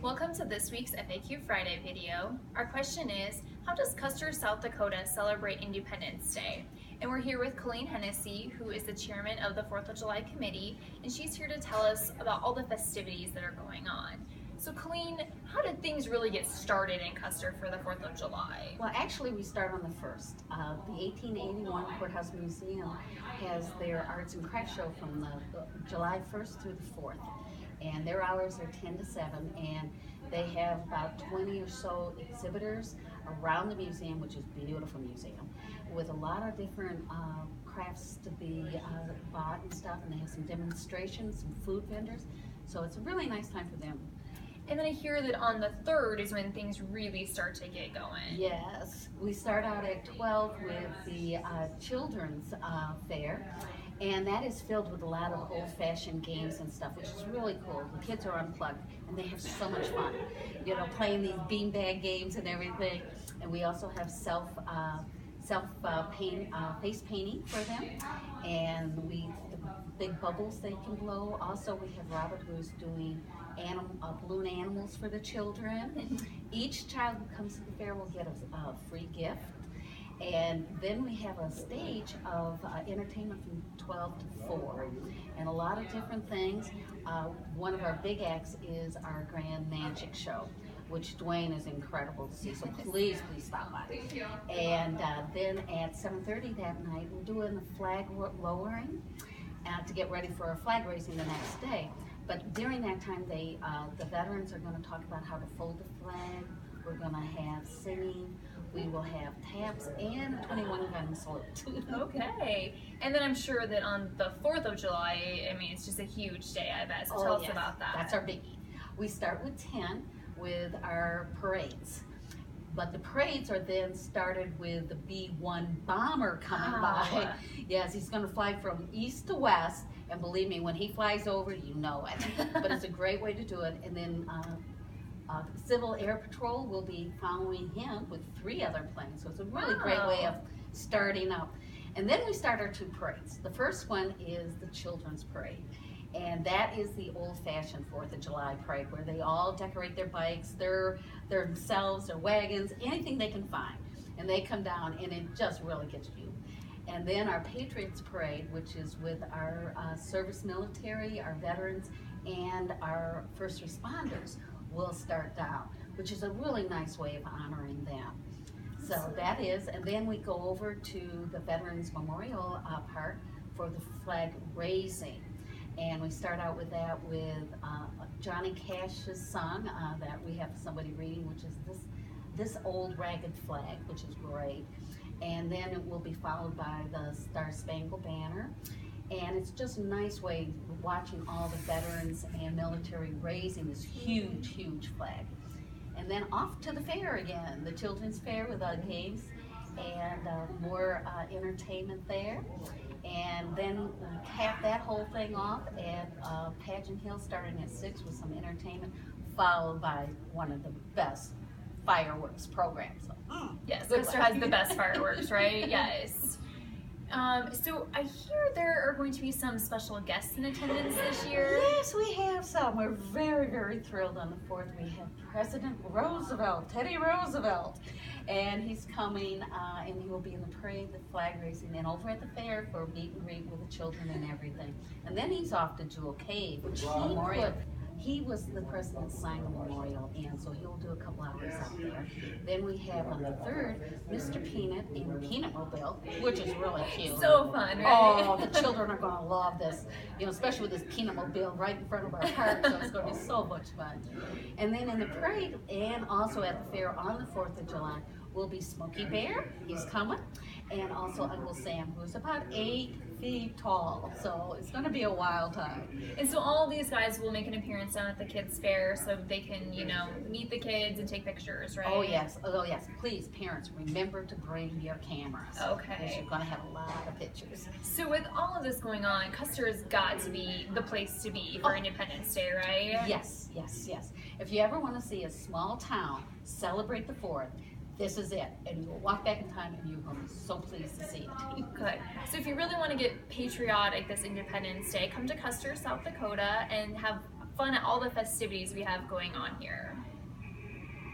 Welcome to this week's FAQ Friday video. Our question is, how does Custer, South Dakota celebrate Independence Day? And we're here with Colleen Hennessy, who is the chairman of the 4th of July committee, and she's here to tell us about all the festivities that are going on. So Colleen, how did things really get started in Custer for the 4th of July? Well, actually we start on the 1st. The 1881 Courthouse Museum has their arts and crafts show from the July 1st through the 4th. And their hours are 10 to 7, and they have about 20 or so exhibitors around the museum, which is a beautiful museum, with a lot of different crafts to be bought and stuff, and they have some demonstrations, some food vendors, so it's a really nice time for them. And then I hear that on the 3rd is when things really start to get going. Yes, we start out at 12 with the children's fair, and that is filled with a lot of old-fashioned games and stuff, which is really cool. The kids are unplugged, and they have so much fun, you know, playing these beanbag games and everything. And we also have face painting for them, and the big bubbles they can blow. Also, we have Robert, who's doing balloon animals for the children. Each child who comes to the fair will get a free gift. And then we have a stage of entertainment from 12 to 4, and a lot of different things. One of our big acts is our Grand Magic Show, which Dwayne is incredible to see, so please stop by. And then at 7:30 that night, we're doing the flag lowering to get ready for our flag raising the next day. But during that time, the veterans are going to talk about how to fold the flag. We're going to have singing. We will have taps and a 21-gun salute. Okay. And then I'm sure that on the 4th of July, I mean, it's just a huge day, I bet. So tell us about that. That's our biggie. We start with 10 with our parades. But the parades are then started with the B-1 bomber coming by. Yes, he's going to fly from east to west, and believe me, when he flies over, you know it. But it's a great way to do it. And then Civil Air Patrol will be following him with 3 other planes, so it's a really great way of starting up. And then we start our 2 parades. The first one is the Children's Parade, and that is the old-fashioned 4th of July parade, where they all decorate their bikes, themselves, their wagons, anything they can find, and they come down, and it just really gets you. And then our Patriots Parade, which is with our service military, our veterans, and our first responders, will start down, which is a really nice way of honoring them. So that is, and then we go over to the Veterans Memorial Park for the flag raising. And we start out with that with Johnny Cash's song that we have somebody reading, which is this old ragged flag, which is great. And then it will be followed by the Star Spangled Banner. And it's just a nice way watching all the veterans and military raising this huge, huge flag. And then off to the fair again, the children's fair with games and more entertainment there. And then we cap that whole thing off at Pageant Hill starting at 6 with some entertainment, followed by one of the best fireworks programs. So, yes, Custer has the best fireworks, right? Yes. So I hear there are going to be some special guests in attendance this year. Yes, we have some. We're very, very thrilled. On the 4th, we have President Roosevelt, Teddy Roosevelt, and he's coming, and he will be in the parade, the flag raising, and over at the fair for a meet and greet with the children and everything. And then he's off to Jewel Cave, which he was the person that signed the memorial, and so he'll do a couple hours out there. Then we have on the 3rd, Mr. Peanut in the Peanut Mobile, which is really cute. So fun, right? Oh, the children are going to love this, you know, especially with this Peanut Mobile right in front of our park, so it's going to be so much fun. And then in the parade, and also at the fair on the 4th of July, will be Smokey Bear, he's coming, and also Uncle Sam, who's about 8 feet tall, so it's going to be a wild time. And so all these guys will make an appearance down at the kids' fair so they can, you know, meet the kids and take pictures, right? Oh yes, please, parents, remember to bring your cameras. Okay. Because you're going to have a lot of pictures. So with all of this going on, Custer's got to be the place to be for Independence Day, right? Yes, yes, yes. If you ever want to see a small town celebrate the 4th, this is it, and you'll walk back in time and you're going to be so pleased to see it. Good. So if you really want to get patriotic this Independence Day, come to Custer, South Dakota, and have fun at all the festivities we have going on here.